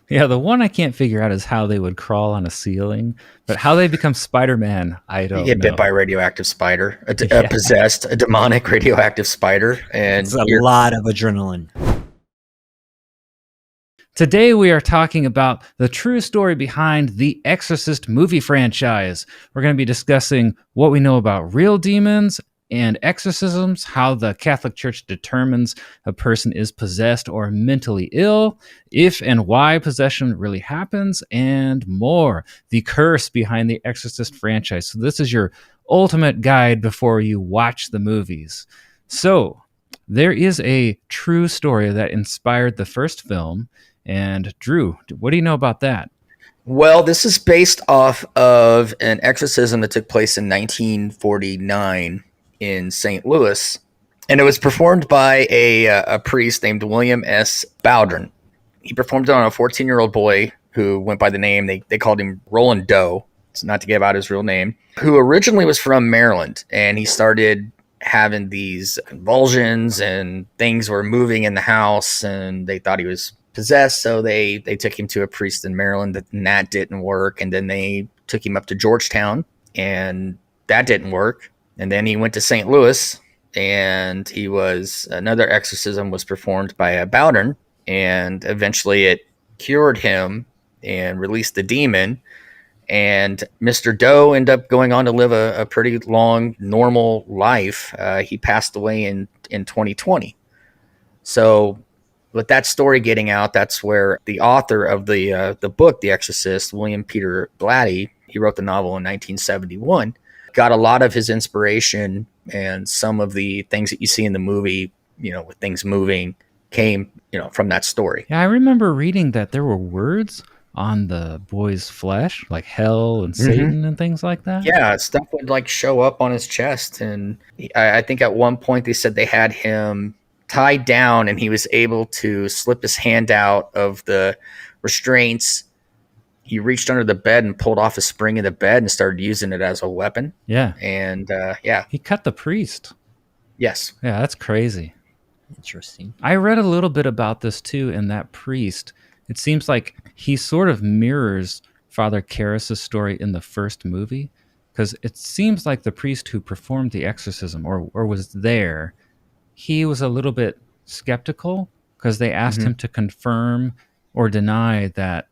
Yeah, the one I can't figure out is how they would crawl on a ceiling, but how they become Spider-Man, I You don't get bit by know. a radioactive spider, a Yeah. possessed, a demonic radioactive spider, It's and a you're lot of adrenaline. Today we are talking about the true story behind the Exorcist movie franchise. We're going to be discussing what we know about real demons and exorcisms, how the Catholic Church determines a person is possessed or mentally ill, if and why possession really happens, and more. The curse behind the Exorcist franchise. So this is your ultimate guide before you watch the movies. So there is a true story that inspired the first film. And Drew, what do you know about that? well. This is based off of an exorcism that took place in 1949 in St. Louis, and it was performed by a priest named William S. Bowdern. He performed it on a 14-year-old boy who went by the name they called him Roland Doe. It's not to give out his real name. Who originally was from Maryland, and he started having these convulsions and things were moving in the house, and they thought he was possessed. So they took him to a priest in Maryland, and that didn't work. And then they took him up to Georgetown, and that didn't work. And then he went to St. Louis, and another exorcism was performed by a Bowdern, and eventually it cured him and released the demon. And Mr. Doe ended up going on to live a pretty long, normal life. He passed away in 2020. So, with that story getting out, that's where the author of the book, The Exorcist, William Peter Blatty, he wrote the novel in 1971, got a lot of his inspiration, and some of the things that you see in the movie, with things moving, came, from that story. Yeah, I remember reading that there were words on the boy's flesh, like hell and Mm-hmm. Satan and things like that. Yeah, stuff would like show up on his chest, and I think at one point they said they had him tied down, and he was able to slip his hand out of the restraints. He reached under the bed and pulled off a spring in the bed and started using it as a weapon. Yeah. And yeah, He cut the priest. yes, Yeah, that's crazy. Interesting. I read a little bit about this too, and that priest, it seems like he sort of mirrors Father Karras' story in the first movie, because it seems like the priest who performed the exorcism or was there, he was a little bit skeptical because they asked Mm-hmm. him to confirm or deny that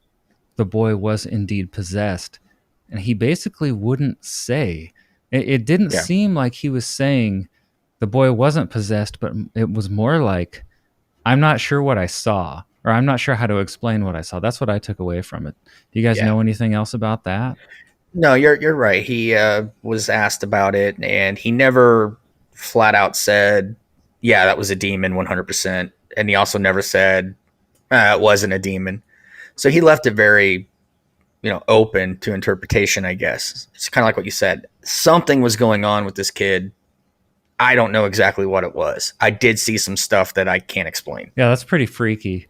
the boy was indeed possessed. And he basically wouldn't say. It didn't Yeah, seem like he was saying the boy wasn't possessed, but it was more like, I'm not sure what I saw, or I'm not sure how to explain what I saw. That's what I took away from it. Do you guys yeah. know anything else about that? No, you're right. He was asked about it, and he never flat out said, "Yeah, that was a demon, 100%." And he also never said, "It wasn't a demon." So he left it very, open to interpretation, I guess. It's kind of like what you said. Something was going on with this kid. I don't know exactly what it was. I did see some stuff that I can't explain. Yeah, that's pretty freaky.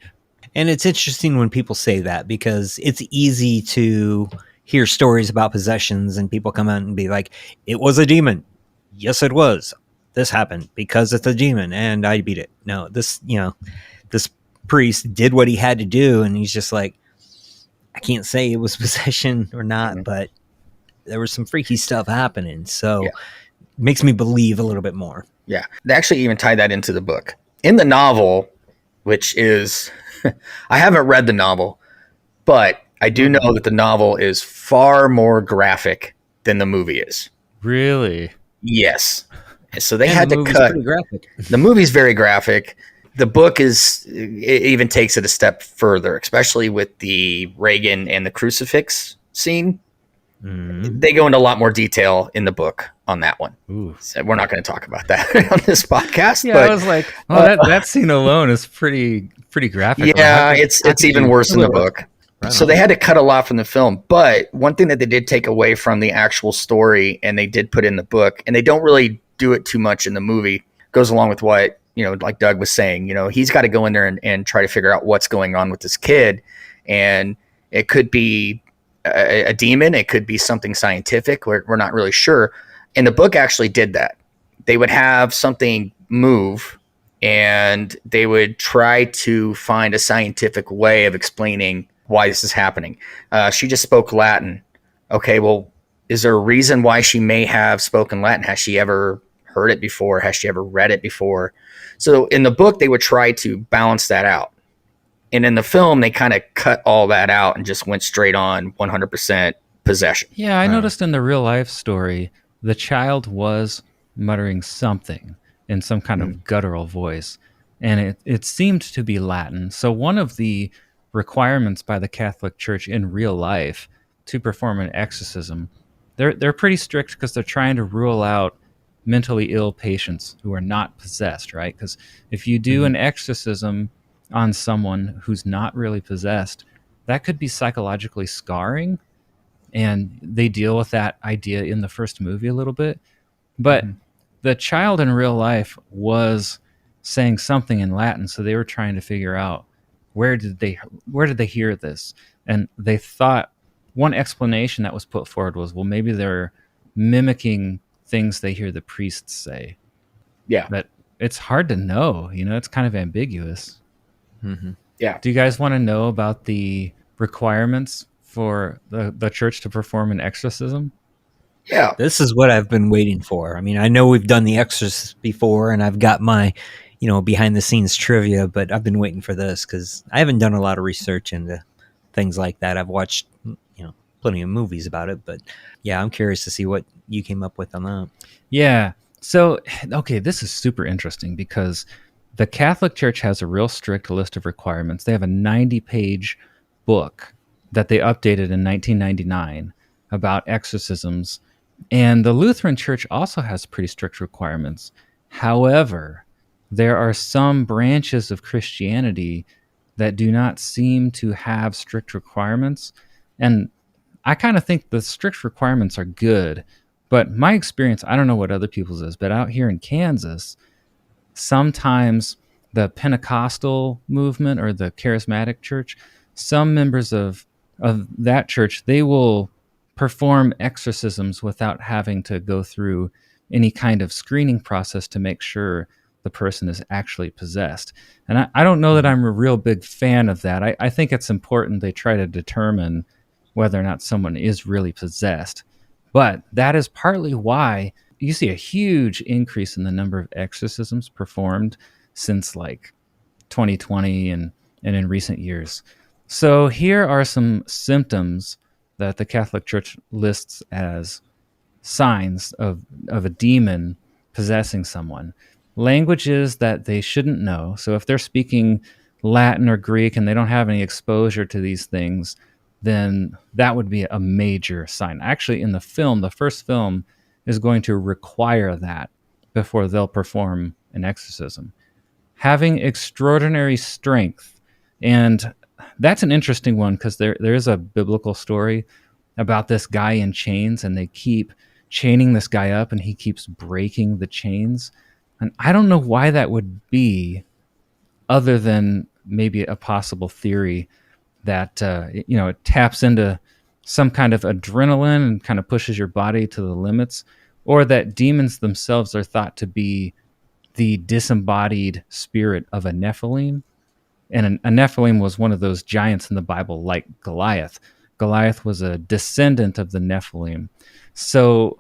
And it's interesting when people say that because it's easy to hear stories about possessions and people come out and be like, it was a demon. Yes, it was. This happened because it's a demon and I beat it. No, this priest did what he had to do. And he's just like, I can't say it was possession or not, Mhm. but there was some freaky stuff happening. So Yeah. it makes me believe a little bit more. Yeah. They actually even tie that into the book. In the novel, which is, I haven't read the novel, but I do know that the novel is far more graphic than the movie is. Really? Yes. So they And had the to movie's cut. pretty graphic. The movie's very graphic. The book it even takes it a step further, especially with the Reagan and the crucifix scene. Mhm. They go into a lot more detail in the book on that one. Ooh. So we're not going to talk about that on this podcast. Yeah, but I was like, oh, that scene alone is pretty graphic. Like, yeah, how it's could even you worse in do the it? book. Right So on. they had to cut a lot from the film. But one thing that they did take away from the actual story and they did put in the book, and they don't really do it too much in the movie, goes along with what, like Doug was saying, he's got to go in there and try to figure out what's going on with this kid. And it could be a demon. It could be something scientific. We're not really sure. And the book actually did that. They would have something move and they would try to find a scientific way of explaining why this is happening. She just spoke Latin. Okay, well, is there a reason why she may have spoken Latin? Has she ever heard it before? Has she ever read it before? So in the book, they would try to balance that out. And in the film, they kind of cut all that out and just went straight on 100% possession. Yeah, I noticed in the real life story, the child was muttering something in some kind of guttural voice, and it seemed to be Latin. So one of the requirements by the Catholic Church in real life to perform an exorcism, they're pretty strict because they're trying to rule out mentally ill patients who are not possessed, right? Because if you do an exorcism on someone who's not really possessed, that could be psychologically scarring. And they deal with that idea in the first movie a little bit. But the child in real life was saying something in Latin, so they were trying to figure out where did they hear this? And they thought one explanation that was put forward was, well, maybe they're mimicking things they hear the priests say. Yeah. But it's hard to know, it's kind of ambiguous. Yeah. Do you guys want to know about the requirements for the church to perform an exorcism? Yeah. This is what I've been waiting for. I mean, I know we've done The Exorcist before, and I've got my, behind the scenes trivia, but I've been waiting for this because I haven't done a lot of research into things like that. I've watched, plenty of movies about it, but yeah, I'm curious to see what you came up with on that. Yeah. So, okay, this is super interesting because the Catholic Church has a real strict list of requirements. They have a 90-page book that they updated in 1999 about exorcisms. And the Lutheran Church also has pretty strict requirements. However, there are some branches of Christianity that do not seem to have strict requirements. And I kind of think the strict requirements are good. But my experience, I don't know what other people's is, but out here in Kansas, sometimes the Pentecostal movement or the charismatic church, some members of that church, they will perform exorcisms without having to go through any kind of screening process to make sure the person is actually possessed. And I don't know that I'm a real big fan of that. I think it's important they try to determine whether or not someone is really possessed. But that is partly why you see a huge increase in the number of exorcisms performed since like 2020 and in recent years. So here are some symptoms that the Catholic Church lists as signs of a demon possessing someone. Languages that they shouldn't know. So if they're speaking Latin or Greek and they don't have any exposure to these things, then that would be a major sign. Actually, in the film, the first film is going to require that before they'll perform an exorcism. Having extraordinary strength. And that's an interesting one because there is a biblical story about this guy in chains, and they keep chaining this guy up and he keeps breaking the chains. And I don't know why that would be, other than maybe a possible theory that it taps into some kind of adrenaline and kind of pushes your body to the limits, or that demons themselves are thought to be the disembodied spirit of a Nephilim. And a Nephilim was one of those giants in the Bible, like Goliath. Goliath was a descendant of the Nephilim. So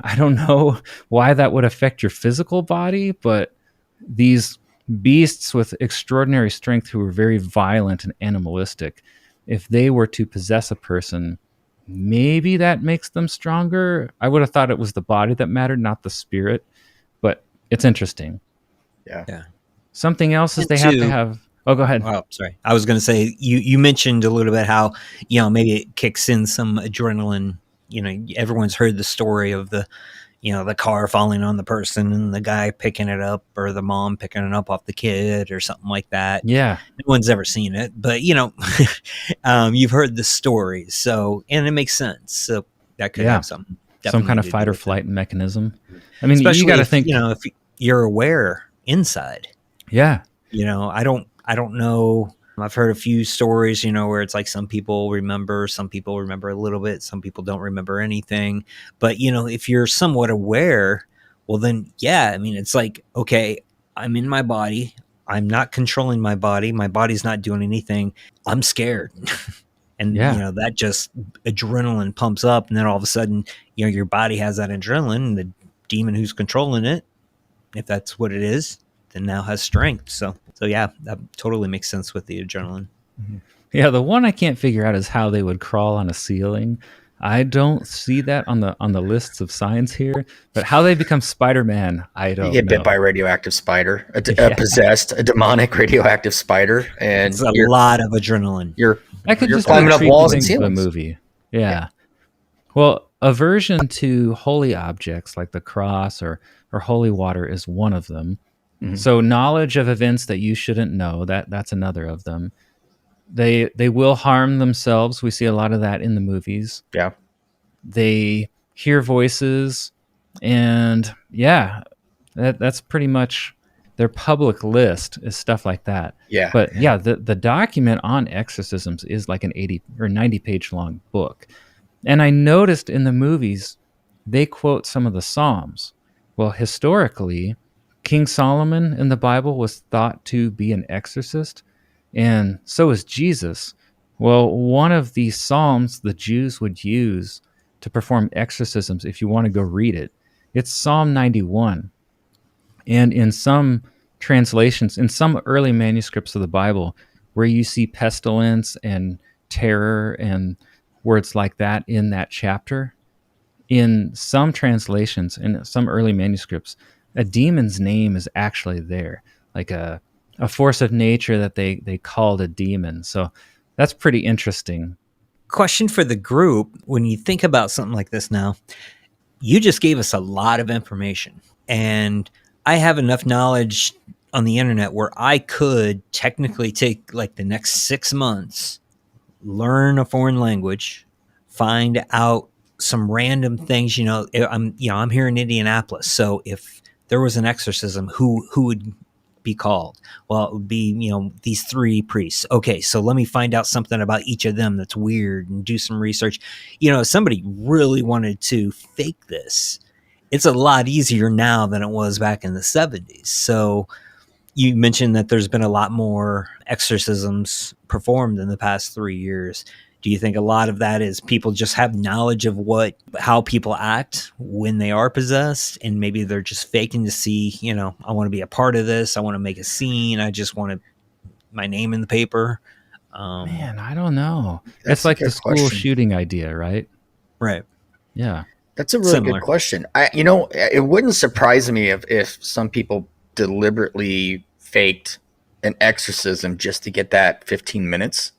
I don't know why that would affect your physical body, but these beasts with extraordinary strength who were very violent and animalistic, if they were to possess a person, maybe that makes them stronger. I would have thought it was the body that mattered, not the spirit, but it's interesting. Yeah. Something else is they have to have... Oh, go ahead. Oh, sorry. I was going to say, you mentioned a little bit how, maybe it kicks in some adrenaline. Everyone's heard the story of the car falling on the person and the guy picking it up, or the mom picking it up off the kid or something like that. Yeah. No one's ever seen it, but you've heard the stories. So, and it makes sense. So that could have some kind of fight or flight mechanism. I mean, especially you got to think, if you're aware inside. Yeah. I don't know. I've heard a few stories, where it's like some people remember a little bit, some people don't remember anything. But, if you're somewhat aware, well then, yeah, I mean, it's like, okay, I'm in my body. I'm not controlling my body. My body's not doing anything. I'm scared. And Yeah. that just adrenaline pumps up, and then all of a sudden, your body has that adrenaline, and the demon who's controlling it, if that's what it is, then now has strength. So yeah, that totally makes sense with the adrenaline. Yeah, the one I can't figure out is how they would crawl on a ceiling. I don't see that on the lists of signs here, but how they become Spider-Man, I You don't get bit know. by a radioactive spider, a Yeah. possessed, a demonic radioactive spider, and It's a lot of adrenaline. you're That could you're just be climbing up walls and intriguing to the ceilings. movie. Yeah. Well, aversion to holy objects like the cross or holy water is one of them. Mhm. So knowledge of events that you shouldn't know, that's another of them. They will harm themselves. We see a lot of that in the movies. Yeah. They hear voices, and yeah, that's pretty much their public list is stuff like that. Yeah. But yeah, the document on exorcisms is like an 80 or 90 page long book. And I noticed in the movies they quote some of the Psalms. Well, historically, King Solomon in the Bible was thought to be an exorcist, and so is Jesus. Well, one of these Psalms the Jews would use to perform exorcisms, if you want to go read it, it's Psalm 91. And in some translations, in some early manuscripts of the Bible, where you see pestilence and terror and words like that in that chapter, in some translations, in some early manuscripts, a demon's name is actually there, like a force of nature that they called a demon. So that's pretty interesting. Question for the group: when you think about something like this now, you just gave us a lot of information, and I have enough knowledge on the internet where I could technically take like the next 6 months, learn a foreign language, find out some random things. I'm here in Indianapolis, so if there was an exorcism, who would be called? Well, it would be these 3 priests. Okay, so let me find out something about each of them that's weird and do some research. If somebody really wanted to fake this, it's a lot easier now than it was back in the 70s. So you mentioned that there's been a lot more exorcisms performed in the past 3 years. Do you think a lot of that is people just have knowledge of how people act when they are possessed, and maybe they're just faking to see, I want to be a part of this, I want to make a scene, I just want my name in the paper? Man, I don't know. That's It's like a good the school question. shooting idea, right? Right. Yeah. That's a really Similar. good question. It wouldn't surprise me if some people deliberately faked an exorcism just to get that 15 minutes.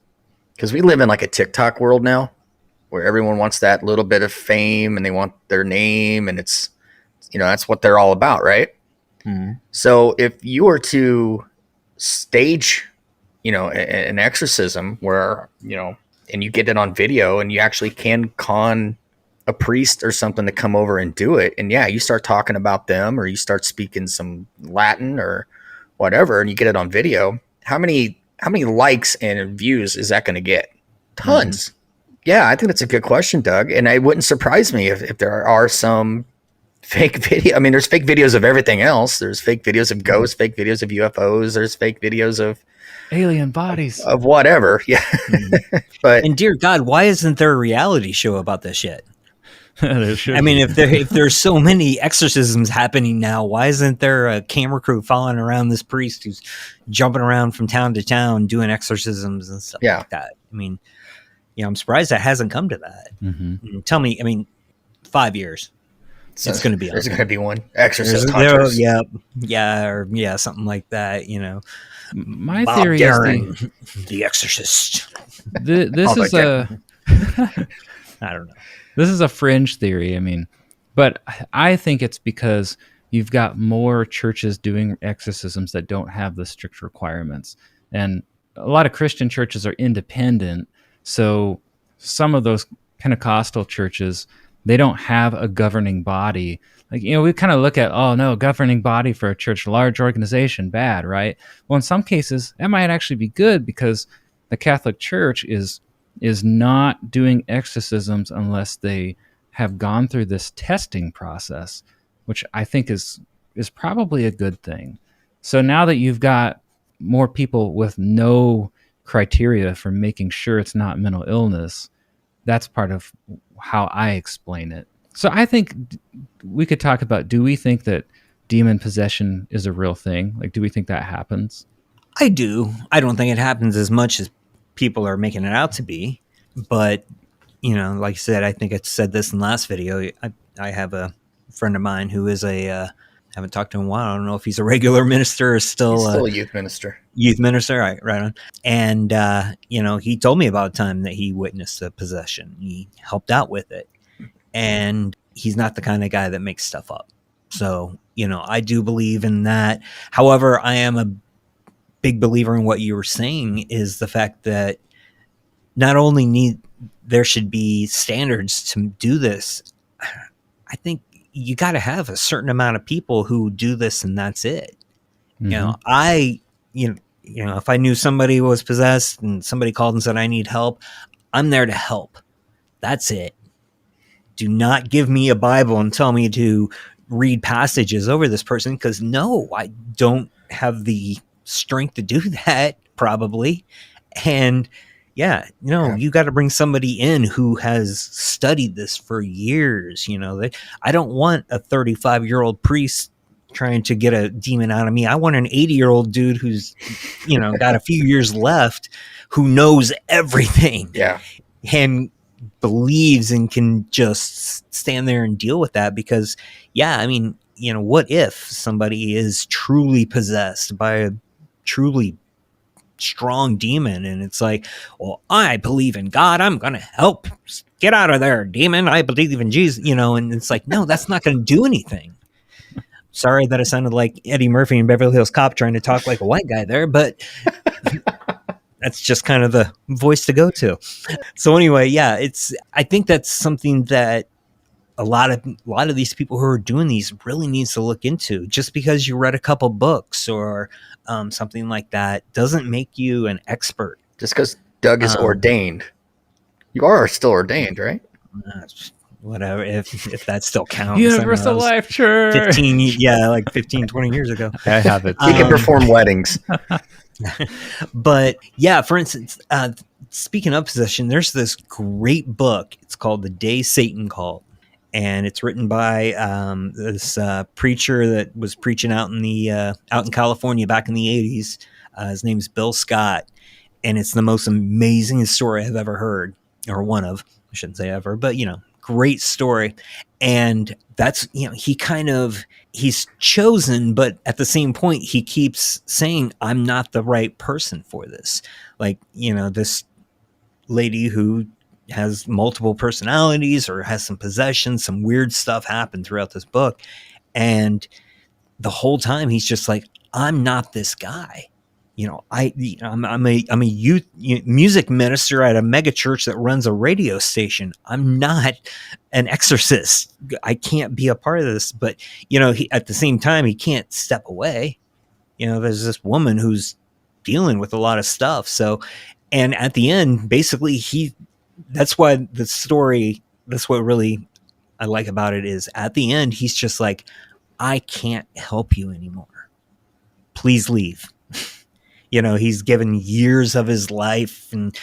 Because we live in like a TikTok world now where everyone wants that little bit of fame and they want their name, and it's, that's what they're all about, right? Mm-hmm. So if you were to stage, an exorcism where, and you get it on video and you actually can con a priest or something to come over and do it, and you start talking about them, or you start speaking some Latin or whatever, and you get it on video, how many likes and views is that going to get? Tons. Yeah, I think that's a good question, Doug. And it wouldn't surprise me if there are some fake video. I mean, there's fake videos of everything else. There's fake videos of ghosts, fake videos of UFOs. There's fake videos of Alien bodies. of whatever. Yeah. But And dear God, why isn't there a reality show about this shit? There should I mean, be. if there's so many exorcisms happening now, why isn't there a camera crew following around this priest who's jumping around from town to town doing exorcisms and stuff like that? I mean, I'm surprised that hasn't come to that. Mm-hmm. Tell me, 5 years. It's going to be. There's going to be one Exorcist There, Hunters. yeah, something like that. My Bob theory Daring, is the Exorcist. this Oh, is okay. I don't know. This is a fringe theory. I mean, but I think it's because you've got more churches doing exorcisms that don't have the strict requirements. And a lot of Christian churches are independent. So some of those Pentecostal churches, they don't have a governing body. Like, we kind of look at, oh no, governing body for a church, large organization, bad, right? Well, in some cases, that might actually be good because the Catholic Church is not doing exorcisms unless they have gone through this testing process, which I think is probably a good thing. So now that you've got more people with no criteria for making sure it's not mental illness. That's part of how I explain it. So I think we could talk about, do we think that demon possession is a real thing? Like, do we think that happens? I do. I don't think it happens as much as people are making it out to be. But, like I said, I think I said this in the last video. I have a friend of mine who is haven't talked to him in a while. I don't know if he's a regular minister or He's still a youth minister. Youth minister, right on. And, he told me about a time that he witnessed a possession. He helped out with it. And he's not the kind of guy that makes stuff up. So, I do believe in that. However, I am a big believer in what you were saying, is the fact that not only there should be standards to do this. I think you got to have a certain amount of people who do this, and that's it. Mm-hmm. If I knew somebody was possessed and somebody called and said, I need help, I'm there to help. That's it. Do not give me a Bible and tell me to read passages over this person, because no, I don't have the strength to do that, probably. And you got to bring somebody in who has studied this for years. I don't want a 35-year-old priest trying to get a demon out of me. I want an 80-year-old dude who's, got a few years left, who knows everything. Yeah. And believes and can just stand there and deal with that. Because, what if somebody is truly possessed by a truly strong demon, and it's like, well, I believe in God, I'm gonna help, get out of there, demon, I believe in Jesus, and it's like, no, that's not gonna do anything. Sorry that I sounded like Eddie Murphy in Beverly Hills Cop trying to talk like a white guy there, but that's just kind of the voice to go to. So anyway, I think that's something that a lot of these people who are doing these really needs to look into. Just because you read a couple books or something like that doesn't make you an expert. Just because Doug is ordained, you are still ordained, right? Whatever, if that still counts. Universal Life Church. 15, 20 years ago. I have it. He can perform weddings. But for instance, speaking of possession, there's this great book. It's called The Day Satan Called. And it's written by this preacher that was preaching out in California back in the 80s. His name's Bill Scott, and it's the most amazing story I've ever heard, or one of. I shouldn't say ever, but great story. And that's he's chosen, but at the same point he keeps saying, I'm not the right person for this. Like this lady who has multiple personalities or has some possessions, some weird stuff happened throughout this book. And the whole time he's just like, I'm not this guy. I'm a youth music minister at a mega church that runs a radio station. I'm not an exorcist. I can't be a part of this, but at the same time, he can't step away. There's this woman who's dealing with a lot of stuff. So, and at the end, basically that's why the story, that's what really I like about it, is at the end, he's just like, I can't help you anymore. Please leave. He's given years of his life and,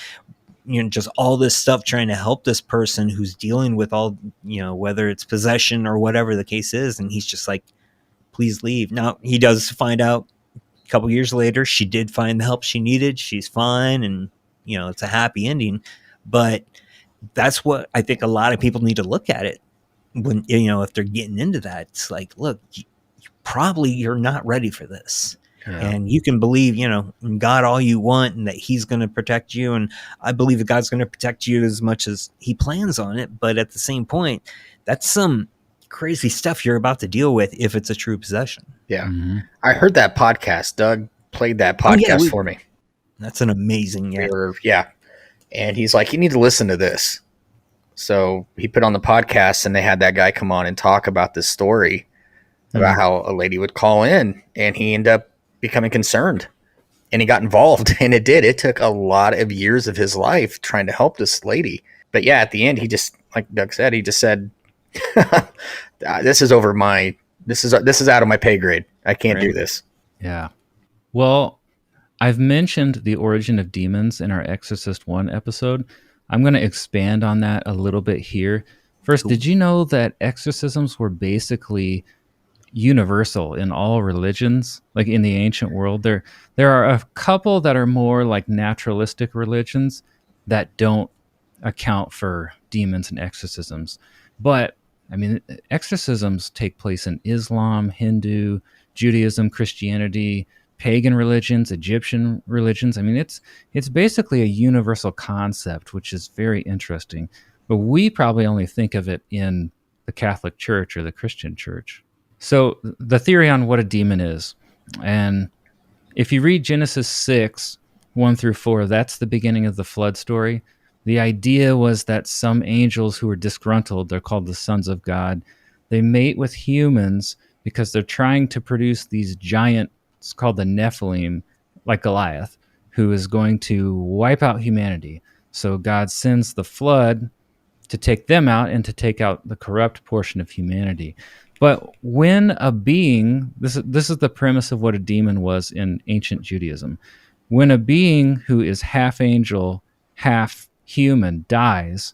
just all this stuff trying to help this person who's dealing with all, whether it's possession or whatever the case is. And he's just like, please leave. Now he does find out a couple years later, she did find the help she needed. She's fine. And, it's a happy ending. But that's what I think a lot of people need to look at it when, if they're getting into that. It's like, look, you're not ready for this. Yeah. And you can believe, in God all you want, and that he's going to protect you. And I believe that God's going to protect you as much as he plans on it. But at the same point, that's some crazy stuff you're about to deal with if it's a true possession. Yeah. Mm-hmm. I heard that podcast. Doug played that podcast for me. That's an amazing. Yeah. And he's like, you need to listen to this. So he put on the podcast, and they had that guy come on and talk about this story about how a lady would call in, and he ended up becoming concerned, and he got involved. And it took a lot of years of his life trying to help this lady. But yeah, at the end, he just, like Doug said, he just said, this is out of my pay grade. I can't do this. Yeah. Well, I've mentioned the origin of demons in our Exorcist 1 episode. I'm going to expand on that a little bit here. First, Cool. did you know that exorcisms were basically universal in all religions, like in the ancient world? There are a couple that are more like naturalistic religions that don't account for demons and exorcisms. But I mean, exorcisms take place in Islam, Hindu, Judaism, Christianity, pagan religions, Egyptian religions. I mean, it's basically a universal concept, which is very interesting. But we probably only think of it in the Catholic Church or the Christian Church. So the theory on what a demon is, and if you read Genesis 6, 1 through 4, that's the beginning of the flood story. The idea was that some angels who are disgruntled, they're called the sons of God, they mate with humans because they're trying to produce these giant, it's called the Nephilim, like Goliath, who is going to wipe out humanity. So God sends the flood to take them out and to take out the corrupt portion of humanity. But when a being, this is the premise of what a demon was in ancient Judaism. When a being who is half angel, half human dies,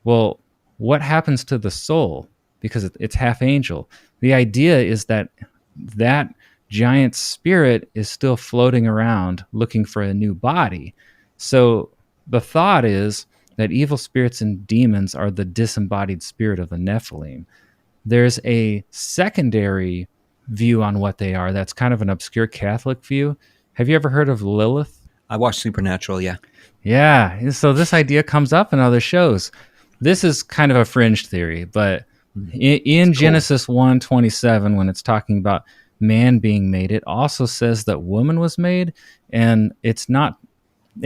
well, what happens to the soul? Because it's half angel. The idea is that that giant spirit is still floating around looking for a new body. So the thought is that evil spirits and demons are the disembodied spirit of the Nephilim. There's a secondary view on what they are. That's kind of an obscure Catholic view. Have you ever heard of Lilith? I watched Supernatural, yeah. Yeah. So this idea comes up in other shows. This is kind of a fringe theory, but in Genesis 1:27, when it's talking about man being made, it also says that woman was made, and it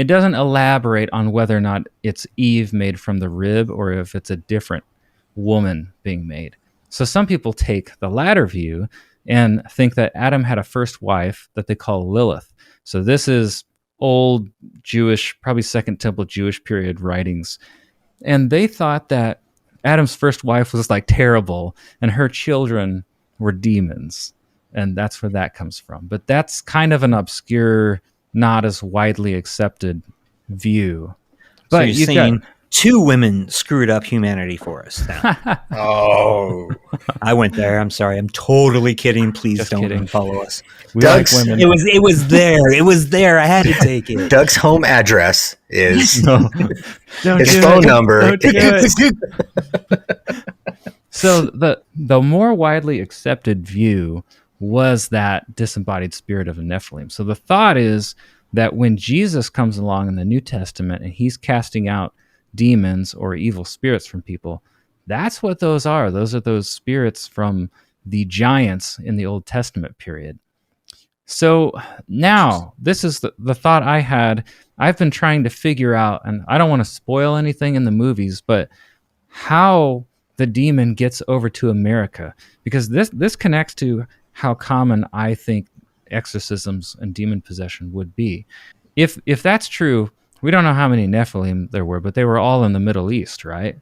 doesn't elaborate on whether or not it's Eve made from the rib or if it's a different woman being made. So some people take the latter view and think that Adam had a first wife that they call Lilith. So this is old Jewish, probably Second Temple Jewish period writings. And they thought that Adam's first wife was like terrible and her children were demons. And that's where that comes from. But that's kind of an obscure, not as widely accepted view. But so you're saying two women screwed up humanity for us now. Oh, I went there. I'm sorry. I'm totally kidding. Please Just don't kidding. follow us. We Doug's- like women. It was there. It was there. I had to take it. Doug's home address is No. Don't his do phone it. number. Don't do it. So the more widely accepted view was that disembodied spirit of a Nephilim. So the thought is that when Jesus comes along in the New Testament and he's casting out demons or evil spirits from people, that's what those are. Those are those spirits from the giants in the Old Testament period. So now, this is the thought I had. I've been trying to figure out, and I don't want to spoil anything in the movies, but how the demon gets over to America. Because this connects to how common I think exorcisms and demon possession would be. If that's true, we don't know how many Nephilim there were, but they were all in the Middle East, right?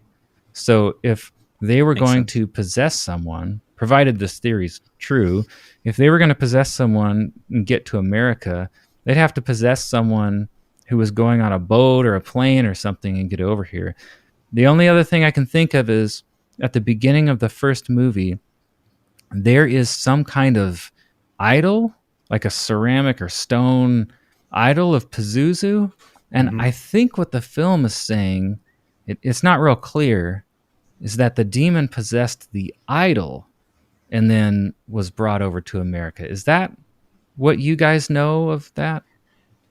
So if they were going to possess someone, provided this theory's true, if they were going to possess someone and get to America, they'd have to possess someone who was going on a boat or a plane or something and get over here. The only other thing I can think of is at the beginning of the first movie, there is some kind of idol, like a ceramic or stone idol of Pazuzu. And I think what the film is saying, it's not real clear, is that the demon possessed the idol and then was brought over to America. Is that what you guys know of that?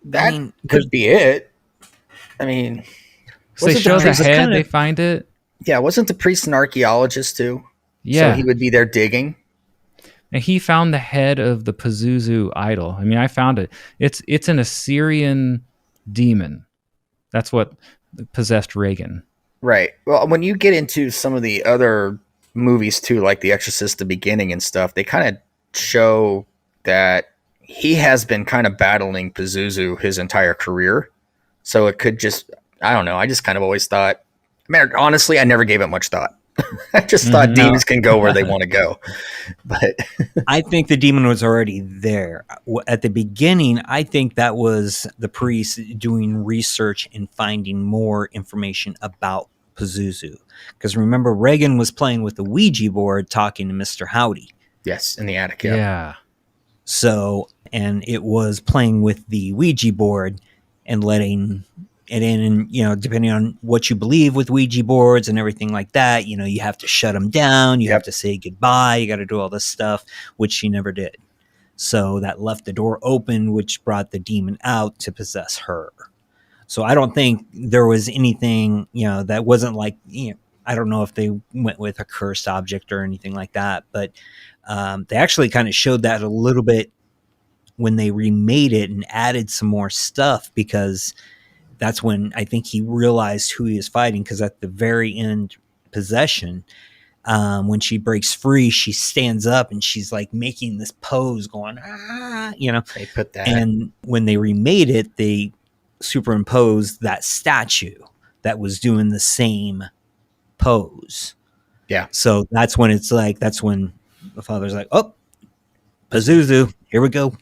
That could be it. I mean, So they wasn't show the the priest head, kind of- they find it. yeah, wasn't the priest an archaeologist too? Yeah. So he would be there digging. And he found the head of the Pazuzu idol. I mean, I found it. It's an Assyrian demon. That's what possessed Reagan. Right. Well, when you get into some of the other movies too, like The Exorcist, The Beginning and stuff, they kind of show that he has been kind of battling Pazuzu his entire career. So it could just, I don't know. I just kind of always thought, man, honestly, I never gave it much thought. I just thought demons can go where they want to go. But I think the demon was already there. At the beginning, I think that was the priest doing research and finding more information about Pazuzu. Because remember, Reagan was playing with the Ouija board talking to Mr. Howdy. yes, in the attic. Yeah. So, and it was playing with the Ouija board and letting it in. And, you know, depending on what you believe with Ouija boards and everything like that, you know, you have to shut them down. You have to say goodbye. You got to do all this stuff, which she never did. So that left the door open, which brought the demon out to possess her. So I don't think there was anything, you know, that wasn't like, you know, I don't know if they went with a cursed object or anything like that, but they actually kind of showed that a little bit when they remade it and added some more stuff, because that's when I think he realized who he was fighting. Because at the very end, possession, when she breaks free, she stands up and she's like making this pose going, ah, you know. They put that. And when they remade it, they superimposed that statue that was doing the same pose. Yeah. So that's when it's like, that's when the father's like, oh, Pazuzu, here we go.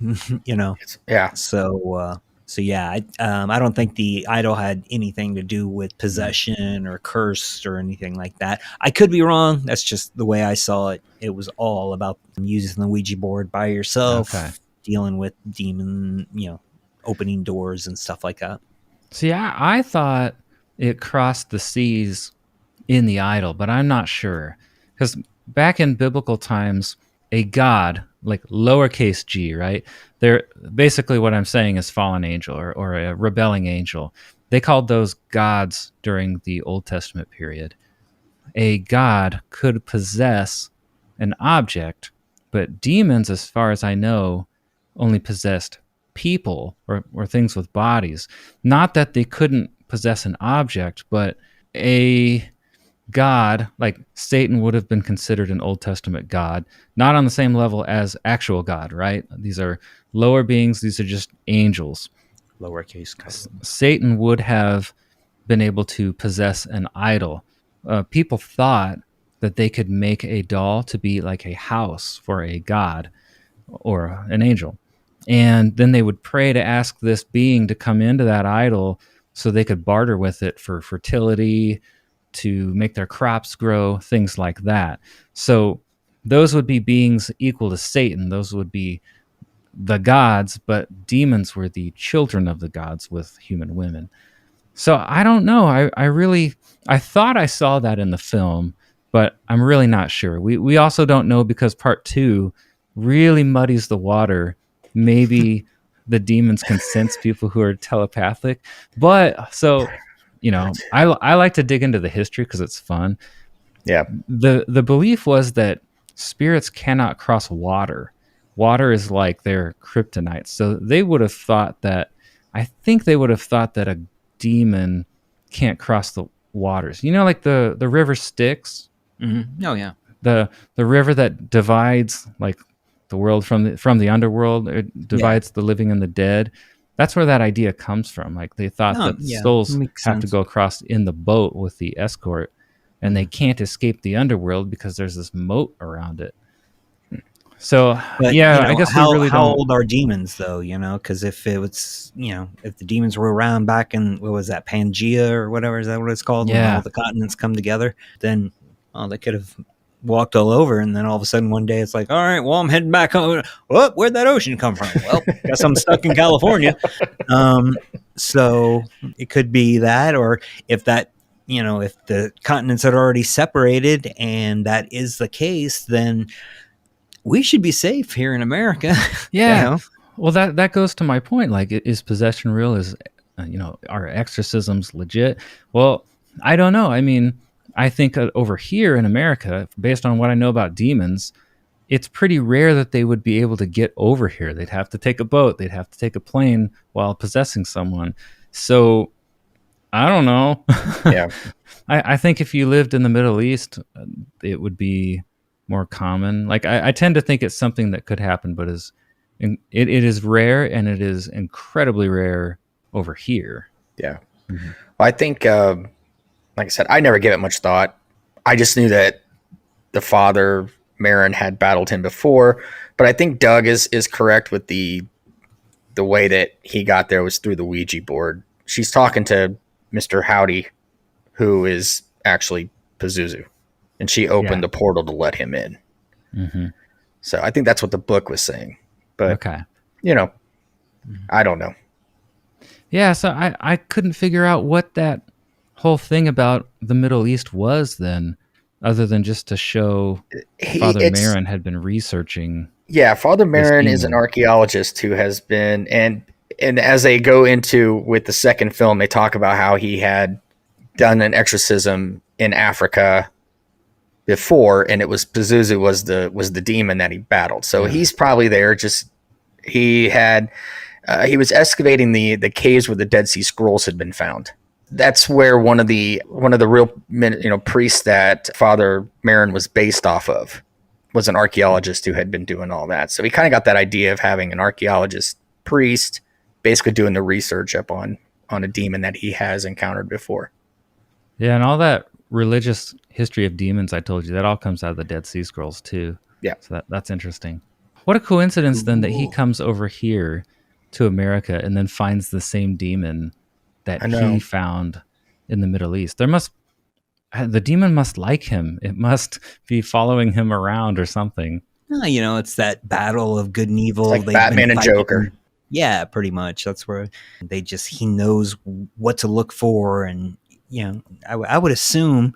You know. Yeah. So yeah, I don't think the idol had anything to do with possession or curse or anything like that. I could be wrong. That's just the way I saw it. It was all about using the Ouija board by yourself, dealing with demon, you know, opening doors and stuff like that. See, I thought it crossed the seas in the idol, but I'm not sure. Because back in biblical times, a god, like lowercase g, right? They're basically, what I'm saying is fallen angel or a rebelling angel. They called those gods during the Old Testament period. A god could possess an object, but demons, as far as I know, only possessed people or things with bodies. Not that they couldn't possess an object, but a God, like Satan would have been considered an Old Testament God, not on the same level as actual God, right? These are lower beings. These are just angels. Lowercase God. Satan would have been able to possess an idol. People thought that they could make a doll to be like a house for a god or an angel. And then they would pray to ask this being to come into that idol so they could barter with it for fertility, to make their crops grow, things like that. So those would be beings equal to Satan. Those would be the gods, but demons were the children of the gods with human women. So I don't know. I thought I saw that in the film, but I'm really not sure. We also don't know, because part 2 really muddies the water. Maybe the demons can sense people who are telepathic. But so, you know, I like to dig into the history because it's fun. Yeah. The belief was that spirits cannot cross water. Water is like their kryptonite. So they would have thought that, I think they would have thought that a demon can't cross the waters. You know, like the river Styx? Mm-hmm. Oh, yeah. The river that divides like the world from the underworld. It divides the living and the dead. That's where that idea comes from. Like they thought that souls have to go across in the boat with the escort, and they can't escape the underworld because there's this moat around it. So, but, yeah, you know, I guess how, we really how don't. old are demons, though? You know, because if it was, you know, if the demons were around back in, what was that, Pangea or whatever, is that what it's called? Yeah. When all the continents come together, then they could have walked all over, and then all of a sudden one day it's like, all right, well, I'm heading back home. Oh, where'd that ocean come from? Well, guess I'm stuck in California. So it could be that, or if that, you know, if the continents had already separated and that is the case, then we should be safe here in America. Yeah. You know? Well, that goes to my point. Like, is possession real? Is, you know, are exorcisms legit? Well, I don't know. I mean, I think over here in America, based on what I know about demons, it's pretty rare that they would be able to get over here. They'd have to take a boat. They'd have to take a plane while possessing someone. So I don't know. Yeah. I think if you lived in the Middle East, it would be more common. Like I tend to think it's something that could happen, but it is rare, and it is incredibly rare over here. Yeah. Mm-hmm. Well, I think, like I said, I never gave it much thought. I just knew that the father, Maron, had battled him before. But I think Doug is correct with the way that he got there was through the Ouija board. She's talking to Mr. Howdy, who is actually Pazuzu, and she opened the portal to let him in. Mm-hmm. So I think that's what the book was saying. But, okay. I don't know. Yeah, so I couldn't figure out what that whole thing about the Middle East was then, other than just to show Father Maron had been researching. Yeah, Father Maron is an archaeologist who has been, and as they go into with the second film, they talk about how he had done an exorcism in Africa before, and it was Pazuzu was the demon that he battled. So he's probably there. Just he was excavating the caves where the Dead Sea Scrolls had been found. That's where one of the real priests that Father Maron was based off of was an archaeologist who had been doing all that. So he kind of got that idea of having an archaeologist priest basically doing the research up on a demon that he has encountered before. Yeah, and all that religious history of demons I told you, that all comes out of the Dead Sea Scrolls too. Yeah. So that's interesting. What a coincidence then that he comes over here to America and then finds the same demon that he found in the Middle East. The demon must like him. It must be following him around or something. It's that battle of good and evil. It's like Batman and Joker. Yeah, pretty much. That's where he knows what to look for. And, I would assume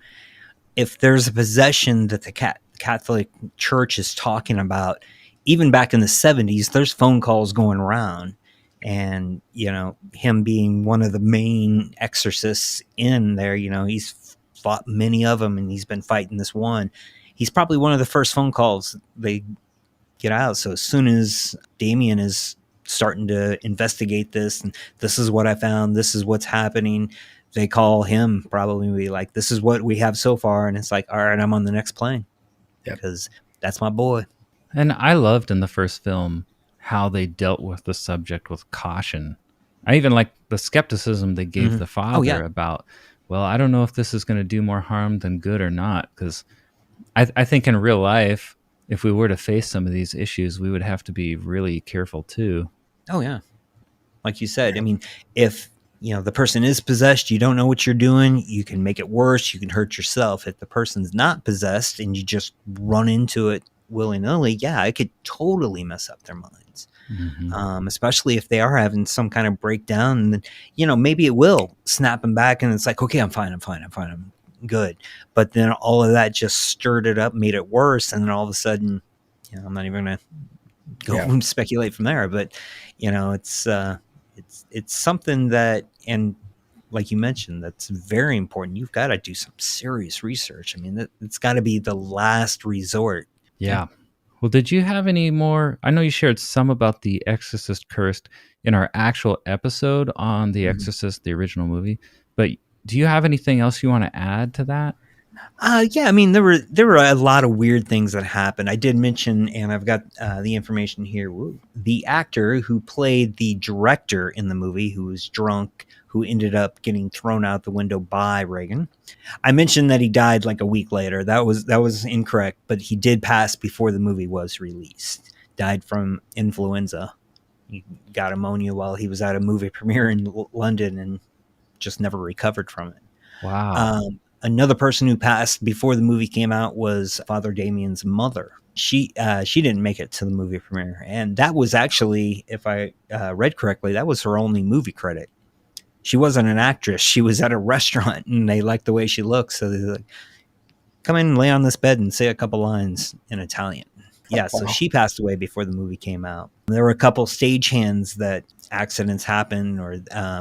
if there's a possession that the Catholic Church is talking about, even back in the 70s, there's phone calls going around. And, him being one of the main exorcists in there, he's fought many of them and he's been fighting this one. He's probably one of the first phone calls they get out. So as soon as Damien is starting to investigate this, and this is what I found, this is what's happening, they call him probably like, this is what we have so far. And it's like, all right, I'm on the next plane. Because that's my boy. And I loved in the first film how they dealt with the subject with caution. I even like the skepticism they gave the father about, well, I don't know if this is going to do more harm than good or not. Because I think in real life, if we were to face some of these issues, we would have to be really careful too. Oh, yeah. Like you said, I mean, if the person is possessed, you don't know what you're doing, you can make it worse, you can hurt yourself. If the person's not possessed and you just run into it willy-nilly, it could totally mess up their minds. Mm-hmm. Especially if they are having some kind of breakdown, and maybe it will snap them back and it's like, okay, I'm fine, I'm good. But then all of that just stirred it up, made it worse, and then all of a sudden, I'm not even gonna go and speculate from there, but it's something that, and like you mentioned, that's very important. You've got to do some serious research. I mean, it's got to be the last resort. Yeah. Well, did you have any more? I know you shared some about The Exorcist Cursed in our actual episode on The Exorcist, the original movie, but do you have anything else you want to add to that? I mean, there were a lot of weird things that happened. I did mention, and I've got the information here. The actor who played the director in the movie, who was drunk, who ended up getting thrown out the window by Reagan. I mentioned that he died like a week later. That was incorrect, but he did pass before the movie was released. Died from influenza. He got pneumonia while he was at a movie premiere in London and just never recovered from it. Wow. Another person who passed before the movie came out was Father Damien's mother. She didn't make it to the movie premiere, and that was actually, if I read correctly, that was her only movie credit. She wasn't an actress. She was at a restaurant, and they liked the way she looked, so they're like, "Come in, lay on this bed, and say a couple lines in Italian." Yeah, so she passed away before the movie came out. There were a couple stagehands that accidents happened, or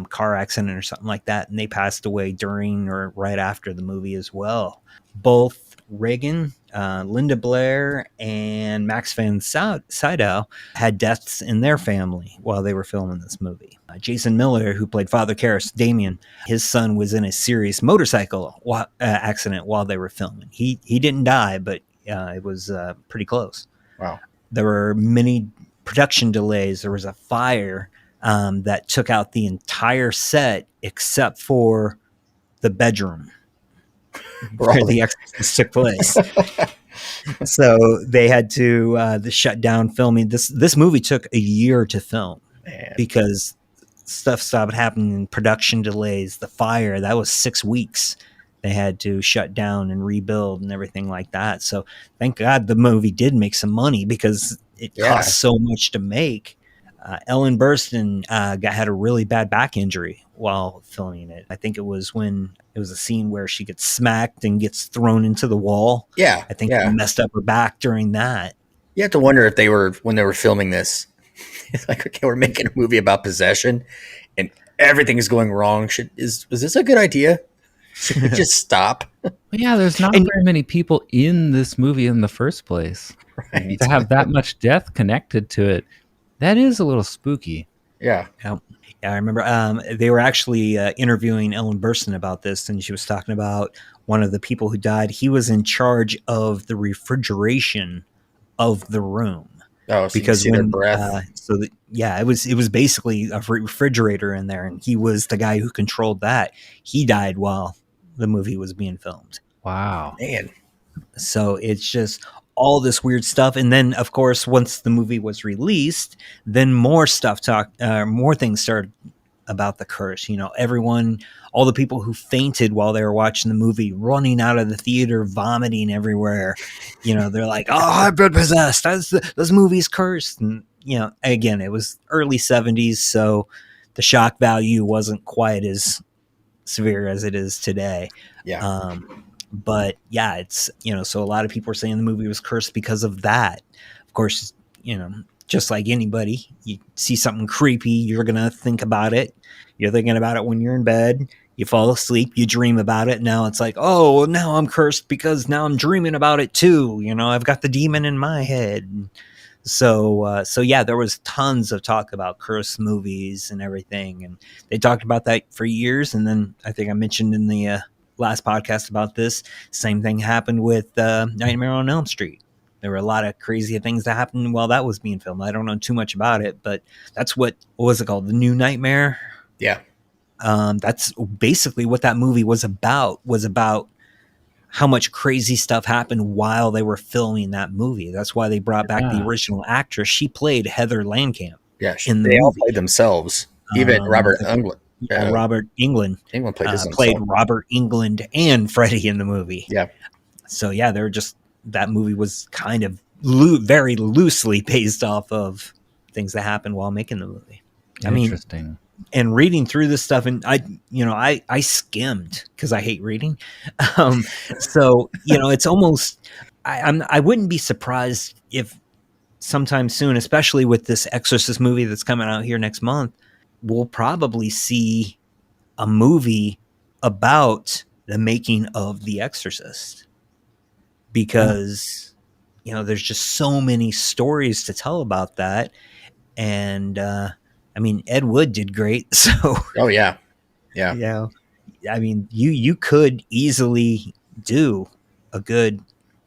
car accident or something like that, and they passed away during or right after the movie as well. Both Reagan, Linda Blair, and Max von Sydow had deaths in their family while they were filming this movie. Jason Miller, who played Father Karras, Damien, his son was in a serious motorcycle accident while they were filming. He didn't die, but it was pretty close. Wow. There were many production delays. There was a fire that took out the entire set except for the bedroom. where The Exorcist took place. So they had to shut down filming. This movie took a year to film. Man. Because stuff stopped happening, production delays, the fire, that was 6 weeks. They had to shut down and rebuild and everything like that. So thank God the movie did make some money, because it cost so much to make. Ellen Burstyn had a really bad back injury while filming it. I think it was when it was a scene where she gets smacked and gets thrown into the wall. Yeah. I think she messed up her back during that. You have to wonder if when they were filming this, it's like, okay, we're making a movie about possession and everything is going wrong. Was this a good idea? Should we just stop? Yeah, there's not very many people in this movie in the first place. Right. To have that much death connected to it, that is a little spooky. Yeah. Yeah, I remember they were actually interviewing Ellen Burstyn about this, and she was talking about one of the people who died. He was in charge of the refrigeration of the room. Oh, so because you see when their breath. It was basically a refrigerator in there, and he was the guy who controlled that. He died while the movie was being filmed. Wow. Man. So it's just all this weird stuff. And then, of course, once the movie was released, then more things started about the curse. You know, all the people who fainted while they were watching the movie, running out of the theater, vomiting everywhere. You know, they're like, "Oh, I've been possessed. This movie's cursed." And, you know, again, it was early 70s, so the shock value wasn't quite as severe as it is today. Yeah. But yeah, it's, you know, so a lot of people are saying the movie was cursed because of that. Of course, you know, just like anybody, you see something creepy, you're going to think about it. You're thinking about it when you're in bed, you fall asleep, you dream about it. Now it's like, oh, now I'm cursed because now I'm dreaming about it too. You know, I've got the demon in my head. So yeah, there was tons of talk about cursed movies and everything. And they talked about that for years. And then I think I mentioned in the last podcast about this, same thing happened with Nightmare on Elm Street. There were a lot of crazy things that happened while that was being filmed. I don't know too much about it, but that's what was it called? The New Nightmare? Yeah. That's basically what that movie was about how much crazy stuff happened while they were filming that movie. That's why they brought back the original actress. She played Heather Langenkamp. Yeah, they all played themselves. Even Robert Englund. Robert Englund. Englund played Robert Englund and Freddy in the movie. Yeah. So yeah, that movie was kind of very loosely based off of things that happened while making the movie. Interesting. And reading through this stuff, and I skimmed because I hate reading. So, you know, it's almost, I wouldn't be surprised if sometime soon, especially with this Exorcist movie that's coming out here next month, we'll probably see a movie about the making of The Exorcist, because, you know, there's just so many stories to tell about that. And, I mean, Ed Wood did great. So, oh yeah. Yeah. Yeah. I mean, you could easily do a good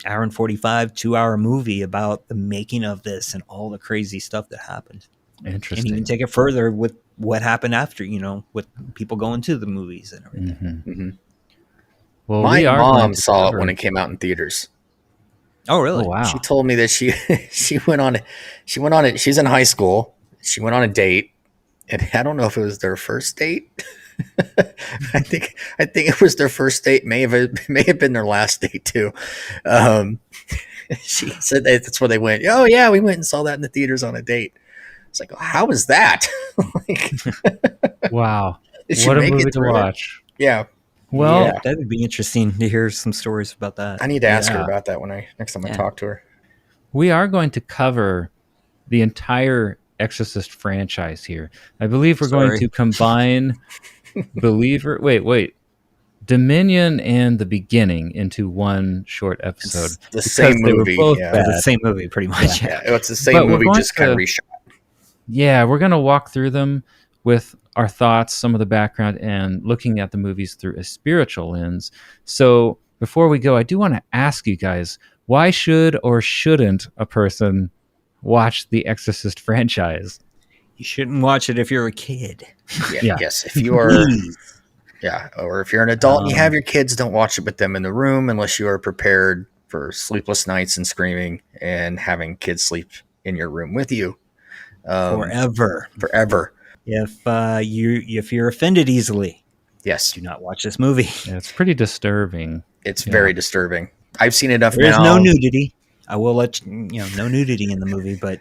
hour and 45, 2-hour movie about the making of this and all the crazy stuff that happened. Interesting. And even take it further with what happened after, you know, with people going to the movies and everything. Mm-hmm. Mm-hmm. Well, my mom saw it when it came out in theaters. Oh, really? Oh, wow. She told me that she went on it. She's in high school. She went on a date, and I don't know if it was their first date. I think it was their first date. May have been their last date too. She said that's where they went. Oh yeah, we went and saw that in the theaters on a date. It's like, how was that? Wow, what a movie to watch. Yeah. Well, that would be interesting to hear some stories about that. I need to ask her about that next time I talk to her. We are going to cover the entire Exorcist franchise here. I believe we're going to combine Dominion and The Beginning into one short episode. It's the same movie. The same movie, pretty much. Yeah, it's the same movie, just kind of reshot. Yeah, we're going to walk through them with our thoughts, some of the background, and looking at the movies through a spiritual lens. So before we go, I do want to ask you guys, why should or shouldn't a person watch the Exorcist franchise? You shouldn't watch it if you're a kid. Yes, if you are. Yeah. Or if you're an adult and you have your kids, don't watch it with them in the room unless you are prepared for sleepless nights and screaming and having kids sleep in your room with you. Forever. If you're offended easily, Yes. do not watch this movie. Yeah, it's pretty disturbing. It's very disturbing. I've seen enough now. There's no nudity. I will let you know, no nudity in the movie, but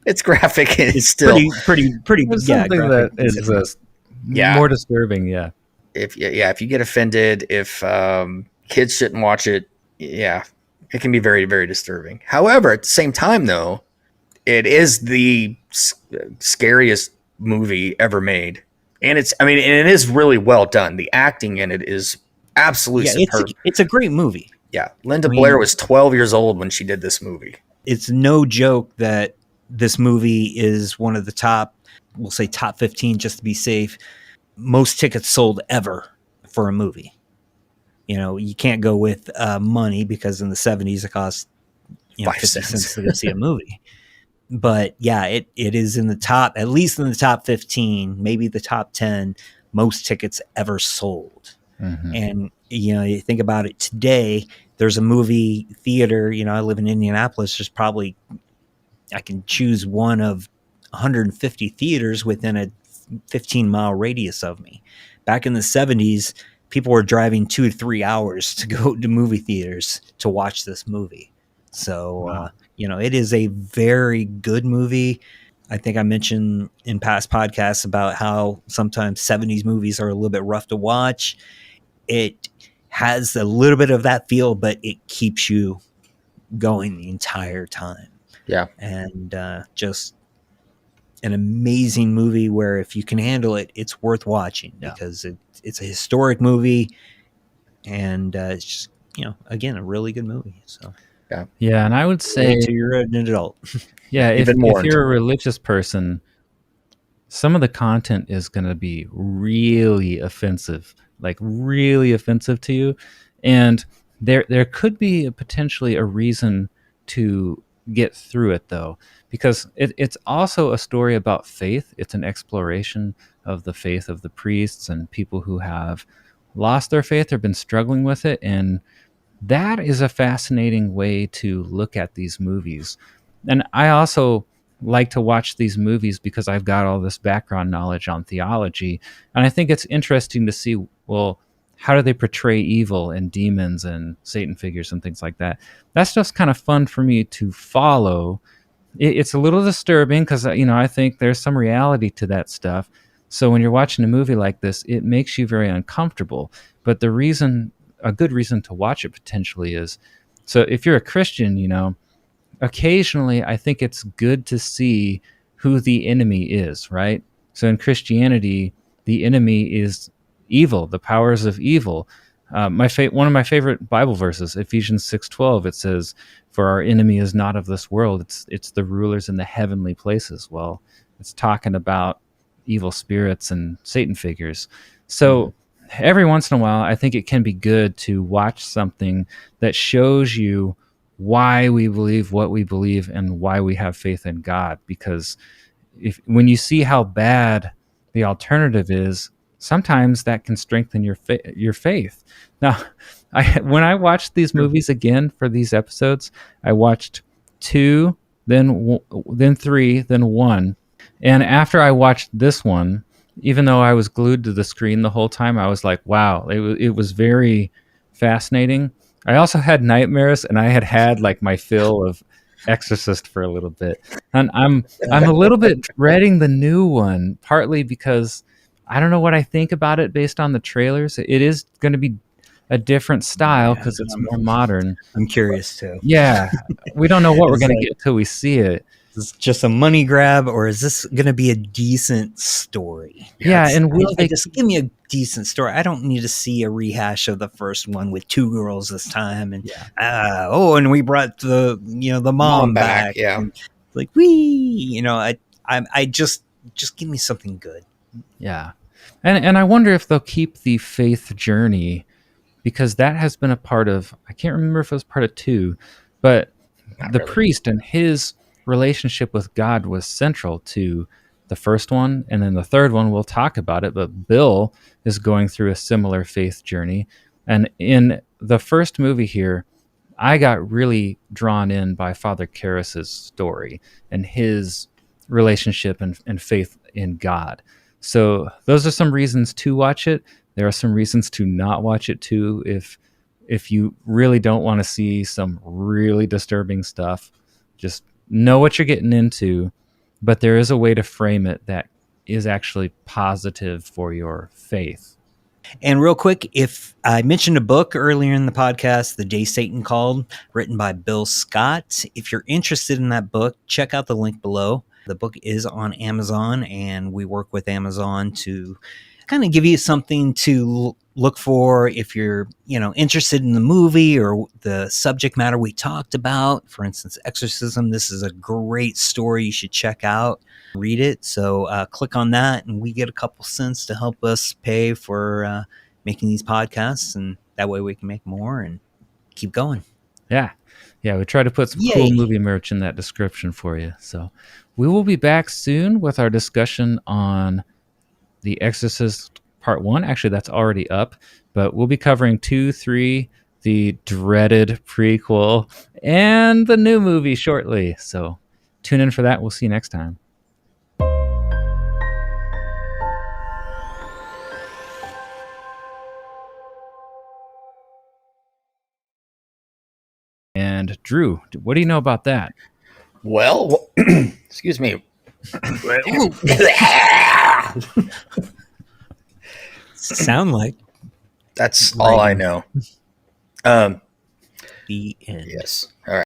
it's graphic. And it's still pretty. There's something that is more disturbing. Yeah. If you get offended, if kids shouldn't watch it, it can be very, very disturbing. However, at the same time, though, it is the scariest movie ever made, and it is really well done. The acting in it is absolutely superb. It's a great movie. Yeah, Linda Blair was 12 years old when she did this movie. It's no joke that this movie is one of the top, we'll say top 15 just to be safe, most tickets sold ever for a movie. You know, you can't go with money because in the 70s it cost 50 cents to go see a movie. But yeah, it is in the top, at least in the top 15, maybe the top 10 most tickets ever sold. Mm-hmm. And you think about it today, there's a movie theater, I live in Indianapolis, there's probably, I can choose one of 150 theaters within a 15-mile radius of me. Back in the 70s, people were driving 2 to 3 hours to go to movie theaters to watch this movie. So, it is a very good movie. I think I mentioned in past podcasts about how sometimes 70s movies are a little bit rough to watch. It has a little bit of that feel, but it keeps you going the entire time. Yeah. And just an amazing movie where if you can handle it, it's worth watching because it's a historic movie and it's just, again, a really good movie. So yeah, and I would say until you're an adult. Yeah, if you're a religious person, some of the content is going to be really offensive, like really offensive to you, and there could be potentially a reason to get through it though, because it's also a story about faith. It's an exploration of the faith of the priests and people who have lost their faith or been struggling with it, and that is a fascinating way to look at these movies. And I also like to watch these movies because I've got all this background knowledge on theology. And I think it's interesting to see, well, how do they portray evil and demons and Satan figures and things like that? That's just kind of fun for me to follow. It's a little disturbing because, I think there's some reality to that stuff. So when you're watching a movie like this, it makes you very uncomfortable. But a good reason to watch it potentially is, so if you're a Christian, occasionally I think it's good to see who the enemy is, right? So in Christianity, the enemy is evil, the powers of evil. One of my favorite Bible verses, Ephesians 6:12, it says, "For our enemy is not of this world; it's the rulers in the heavenly places." Well, it's talking about evil spirits and Satan figures. So every once in a while, I think it can be good to watch something that shows you why we believe what we believe and why we have faith in God. Because when you see how bad the alternative is, sometimes that can strengthen your faith. Now, when I watched these movies again for these episodes, I watched 2, then 3, then 1. And after I watched this one, even though I was glued to the screen the whole time, I was like, wow, it was very fascinating. I also had nightmares, and I had like my fill of Exorcist for a little bit. And I'm a little bit dreading the new one, partly because I don't know what I think about it based on the trailers. It is going to be a different style because it's more modern. I'm curious too. Yeah. We don't know what we're going to get till we see it. Is this just a money grab, or is this going to be a decent story? Yeah, and will they just give me a decent story? I don't need to see a rehash of the first one with 2 girls this time, and and we brought the mom back. Yeah, like I just give me something good. Yeah, and I wonder if they'll keep the faith journey, because that has been a part of. I can't remember if it was part of 2, but the priest and his relationship with God was central to the first one, and then the third one we'll talk about it. But Bill is going through a similar faith journey, and in the first movie here, I got really drawn in by Father Karras's story and his relationship and faith in God. So those are some reasons to watch it. There are some reasons to not watch it too, if you really don't want to see some really disturbing stuff. Just know what you're getting into, but there is a way to frame it that is actually positive for your faith. And real quick, if I mentioned a book earlier in the podcast, The Day Satan Called, written by Bill Scott. If you're interested in that book, check out the link below. The book is on Amazon, and we work with Amazon to kind of give you something to look for if you're, interested in the movie or the subject matter we talked about. For instance, Exorcism. This is a great story you should check out. Read it. So click on that, and we get a couple cents to help us pay for making these podcasts, and that way we can make more and keep going. Yeah, we try to put some cool movie merch in that description for you. So we will be back soon with our discussion on The Exorcist Part 1. Actually, that's already up, but we'll be covering 2, 3, the dreaded prequel, and the new movie shortly. So tune in for that. We'll see you next time. And Drew, what do you know about that? Well, excuse me. Sound like That's all I know. the end. Yes. All right.